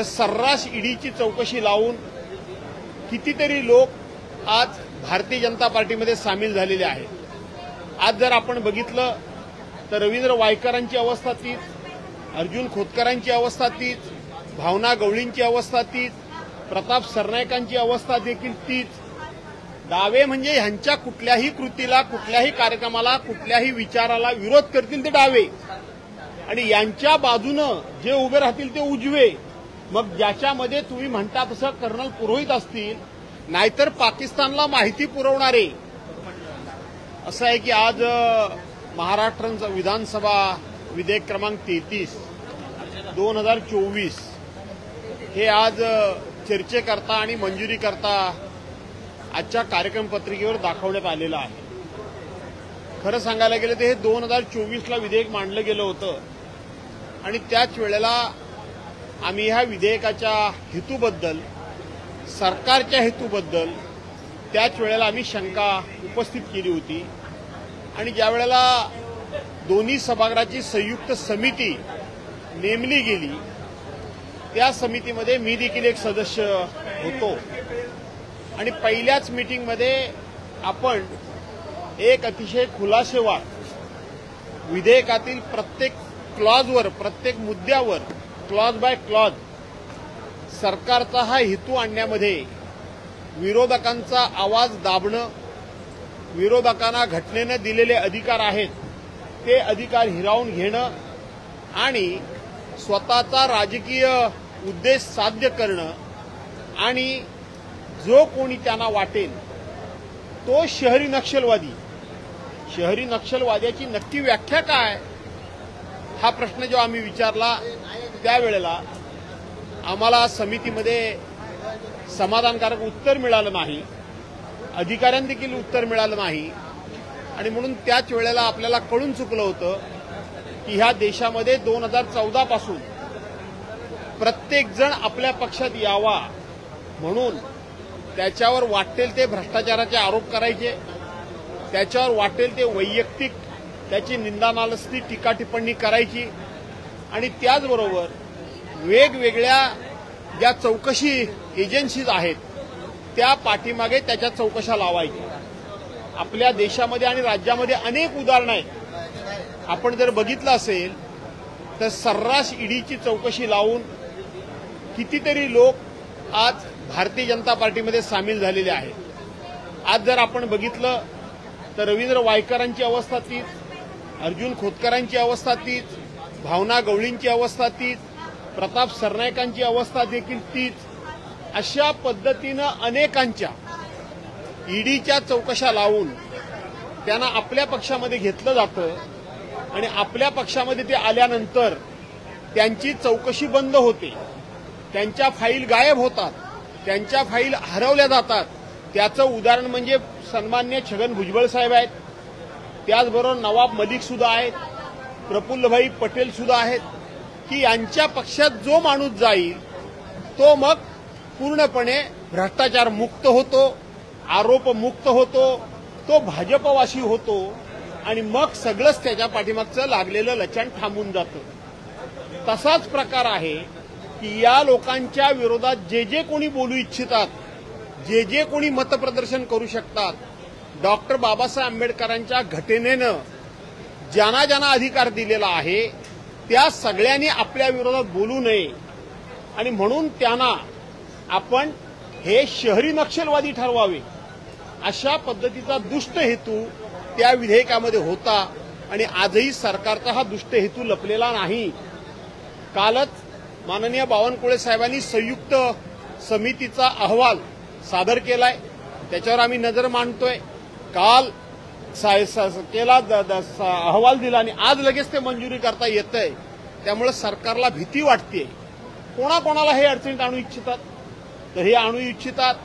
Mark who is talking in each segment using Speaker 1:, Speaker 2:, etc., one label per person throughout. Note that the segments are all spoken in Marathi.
Speaker 1: तर सर्रास ईडीची चौकशी लावून कितीतरी लोक आज भारतीय जनता पार्टीमध्ये सामील झालेले आहेत. आज जर आपण बघितलं तर रवींद्र वायकरांची अवस्था तीच, अर्जुन खोतकरांची अवस्था तीच, भावना गवळींची अवस्था तीच, प्रताप सरनाईकांची अवस्था देखील तीच. डावे म्हणजे ह्यांच्या कुठल्याही कृतीला, कुठल्याही कार्यक्रमाला, कुठल्याही विचाराला विरोध करतील ते डावे आणि यांच्या बाजूनं जे उभे राहतील ते उजवे. मग ज्याच्यामध्ये तुम्ही म्हणता तसं कर्नल पुरोहित असतील, नाहीतर पाकिस्तानला माहिती पुरवणारे. असं आहे की आज महाराष्ट्र विधानसभा विधेयक क्रमांक 33 2024 हे आज चर्चेकरता आणि मंजुरीकरता आजच्या कार्यक्रम पत्रिकेवर दाखवण्यात आलेलं आहे. खरं सांगायला गेलं तर हे 2024ला विधेयक मांडलं गेलं होतं आणि त्याच वेळेला आम्ही ह्या विधेयकाच्या हेतूबद्दल, सरकारच्या हेतूबद्दल त्याच वेळेला आम्ही शंका उपस्थित केली होती आणि ज्या वेळेला दोन्ही सभागृहाची संयुक्त समिती नेमली गेली त्या समितीमध्ये मी देखील एक सदस्य होतो आणि पहिल्याच मीटिंगमध्ये आपण एक अतिशय खुलासेवार विधेयकातील प्रत्येक क्लॉजवर, प्रत्येक मुद्द्यावर क्लॉज बाय क्लॉज सरकारचा हा हेतू आणण्यामध्ये विरोधकांचा आवाज दाबणं, विरोधकांना घटनेनं दिलेले अधिकार आहेत ते अधिकार हिरावून घेणं आणि स्वतःचा राजकीय उद्देश साध्य करणं आणि जो कोणी त्यांना वाटेल तो शहरी नक्षलवादी. शहरी नक्षलवाद्याची नक्की व्याख्या काय हा प्रश्न जो आम्ही विचारला त्यावेळेला आम्हाला समितीमध्ये समाधानकारक उत्तर मिळालं नाही, अधिकाऱ्यांनी देखील उत्तर मिळालं नाही आणि म्हणून त्याच वेळेला आपल्याला कळून चुकलं होतं की ह्या देशामध्ये 2014 पासून प्रत्येक जण आपल्या पक्षात यावा म्हणून त्याच्यावर वाटेल ते भ्रष्टाचाराचे आरोप करायचे, त्याच्यावर वाटेल ते वैयक्तिक त्याची निंदानालस्ती, टीका टिप्पणी करायची आणि त्याचबरोबर वेगवेगळ्या ज्या चौकशी एजन्सीज आहेत त्या पाठीमागे त्याच्या चौकशा लावायच्या. आपल्या देशामध्ये आणि राज्यामध्ये अनेक उदाहरणं आहेत. आपण जर बघितलं असेल तर सर्रास ईडीची चौकशी लावून कितीतरी लोक आज भारतीय जनता पार्टीमध्ये सामील झालेले आहेत. आज जर आपण बघितलं तर रवींद्र वायकरांची अवस्था तीच, अर्जुन खोतकरांची अवस्था तीच, भावना गवळींची अवस्था तीच, प्रताप सरनाईकांची अवस्था देखील तीच. अशा पद्धतीनं अनेकांच्या ईडीच्या चौकशा लावून त्यांना आपल्या पक्षामध्ये घेतलं जातं आणि आपल्या पक्षामध्ये ते आल्यानंतर त्यांची चौकशी बंद होते, त्यांच्या फाईल गायब होतात, त्यांच्या फाईल हरवल्या जातात. त्याचं उदाहरण म्हणजे सन्मान्य छगन भुजबळ साहेब आहेत, त्याचबरोबर नवाब मलिक सुद्धा आहेत, प्रफुल्लभाई पटेल सुद्धा आहेत की यांच्या पक्षात जो माणूस जाईल तो मग पूर्णपणे भ्रष्टाचार मुक्त होतो, आरोप मुक्त होतो, तो भाजपवासी होतो आणि मग सगळंच त्याच्या पाठीमागचं लागलेलं लचण थांबून जातं. तसाच प्रकार आहे की या लोकांच्या विरोधात जे जे कोणी बोलू इच्छितात, जे जे कोणी मतप्रदर्शन करू शकतात, डॉक्टर बाबासाहेब आंबेडकरांच्या घटनेनं ज्यांना ज्यांना अधिकार दिलेला आहे त्या सगळ्यांनी आपल्या विरोधात बोलू नये आणि म्हणून त्यांना आपण हे शहरी नक्षलवादी ठरवावे अशा पद्धतीचा दुष्ट हेतू त्या विधेयकामध्ये होता आणि आजही सरकारचा हा दुष्ट हेतू लपलेला नाही. कालच माननीय बावनकुळे साहेबांनी संयुक्त समितीचा अहवाल सादर केलाय, त्याच्यावर आम्ही नजर मांडतोय. काल केला अहवाल दिला आणि आज लगेच ते मंजुरी करता येतंय. त्यामुळे सरकारला भीती वाटते. कोणाकोणाला हे अडचणीत आणू इच्छितात तर हे आणू इच्छितात,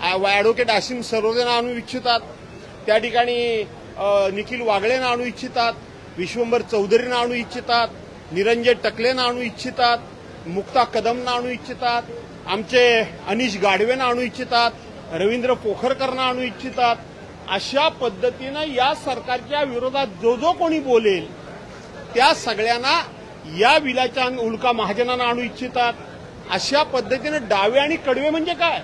Speaker 1: ॲडव्होकेट आसिम सरोदेना आणू इच्छितात, त्या ठिकाणी निखिल वागळेंना आणू इच्छितात, विश्वंभर चौधरींना आणू इच्छितात, निरंजन टकलेंना आणू इच्छितात, मुक्ता कदमना आणू इच्छितात, आमचे अनिश गाढवेंना आणू इच्छितात, रवींद्र पोखरकरना आणू इच्छितात. अशा पद्धतीनं या सरकारच्या विरोधात जो जो कोणी बोलेल त्या सगळ्यांना या विलाच्या उल्का महाजनांना आणू इच्छितात अशा पद्धतीनं डावे आणि कडवे म्हणजे काय?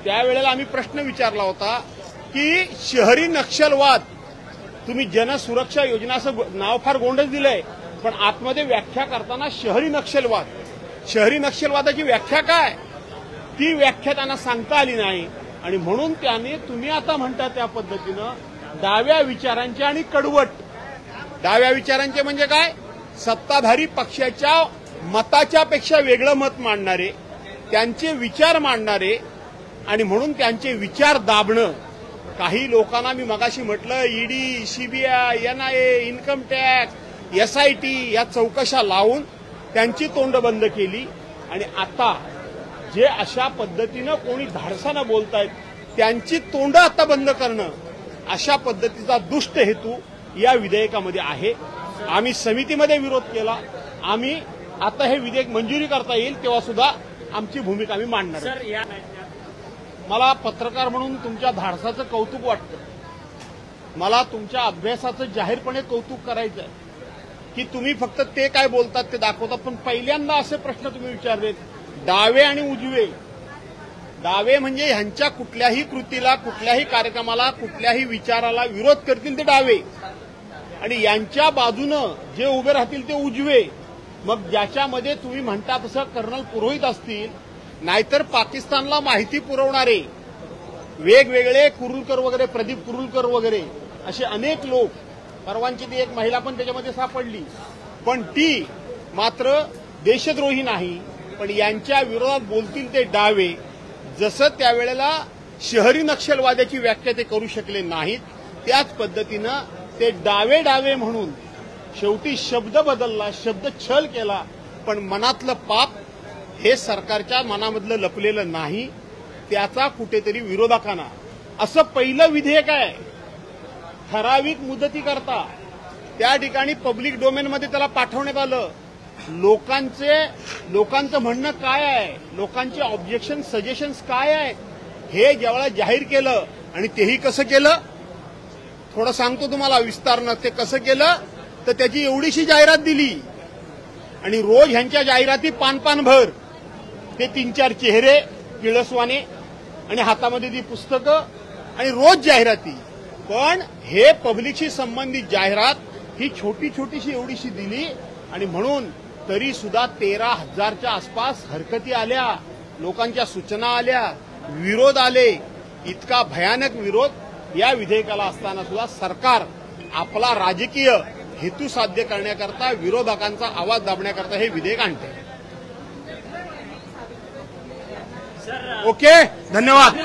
Speaker 1: त्यावेळेला आम्ही प्रश्न विचारला होता की शहरी नक्षलवाद, तुम्ही जनसुरक्षा योजना असं नाव फार गोंडच दिलंय, पण आतमध्ये व्याख्या करताना शहरी नक्षलवाद, शहरी नक्षलवादाची व्याख्या काय, ती व्याख्या त्यांना सांगता आली नाही. आणि म्हणून त्याने तुम्ही आता म्हणता त्या पद्धतीनं डाव्या विचारांचे आणि कडवट. डाव्या विचारांचे म्हणजे काय? सत्ताधारी पक्षाच्या मताच्या पेक्षा वेगळं मत मांडणारे, त्यांचे विचार मांडणारे, आणि म्हणून त्यांचे विचार दाबणं. काही लोकांना मी मगाशी म्हटलं ED, CBI, NIA, income tax, SIT या चौकशा लावून त्यांची तोंड बंद केली. आणि आता जे अशा पद्धतीनं कोणी धाडसानं बोलतायत त्यांची तोंड आता बंद करणं, अशा पद्धतीचा दुष्ट हेतू या विधेयकामध्ये आहे. आम्ही समितीमध्ये विरोध केला. आम्ही आता हे विधेयक मंजुरी करता येईल तेव्हा सुद्धा आमची भूमिका आम्ही मांडणार. मला पत्रकार म्हणून तुमच्या धाडसाचं कौतुक वाटतं. मला तुमच्या अभ्यासाचं जाहीरपणे कौतुक करायचं आहे की तुम्ही फक्त ते काय बोलतात ते दाखवतात. पण पहिल्यांदा असे प्रश्न तुम्ही विचारलेत, डावे आणि उजवे. डावे म्हणजे ह्यांच्या कुठल्याही कृतीला, कुठल्याही कार्यक्रमाला, कुठल्याही विचाराला विरोध करतील ते डावे, आणि यांच्या बाजूनं जे उभे राहतील ते उजवे. मग ज्याच्यामध्ये तुम्ही म्हणता तसं कर्नल पुरोहित असतील, नाहीतर पाकिस्तानला माहिती पुरवणारे वेगवेगळे कुरुलकर वगैरे, प्रदीप कुरुलकर वगैरे असे अनेक लोक, परवांची ती एक महिला पण त्याच्यामध्ये सापडली, पण ती मात्र देशद्रोही नाही. पण यांच्या विरोधात बोलतील ते डावे. जसं त्यावेळेला शहरी नक्षलवादाची व्याख्या ते करू शकले नाहीत, त्याच पद्धतीनं ते डावे डावे म्हणून शेवटी शब्द बदलला, शब्द छल केला, पण मनातलं पाप हे सरकारच्या मनामधलं लपलेलं नाही. त्याचा कुठेतरी विरोधकांना असं पहिलं विधेयक आहे, ठराविक मुदतीकरता त्या ठिकाणी पब्लिक डोमेनमध्ये त्याला पाठवण्यात आलं. लोकांचं म्हणणं काय आहे, लोकांचे ऑब्जेक्शन सजेशन्स काय आहे, हे ज्यावेळेला जाहीर केलं, आणि तेही कसं केलं थोडं सांगतो तुम्हाला विस्तारनं. ते कसं केलं तर त्याची एवढीशी जाहिरात दिली, आणि रोज ह्यांच्या जाहिराती पान-पानभर, ते 3-4 चेहरे किळसवाने, आणि हातामध्ये ती पुस्तकं, आणि रोज जाहिराती. पण हे पब्लिकशी संबंधित जाहिरात ही छोटी छोटीशी एवढीशी दिली, आणि म्हणून तरी सुद्धा 13,000च्या आसपास हरकती आल्या, लोकांच्या सूचना आल्या, विरोध आले. इतका भयानक विरोध या विधेयकाला असताना सुद्धा सरकार आपला राजकीय हेतू साध्य करण्याकरता, विरोधकांचा आवाज दाबण्याकरता हे विधेयक आणते. ओके, धन्यवाद.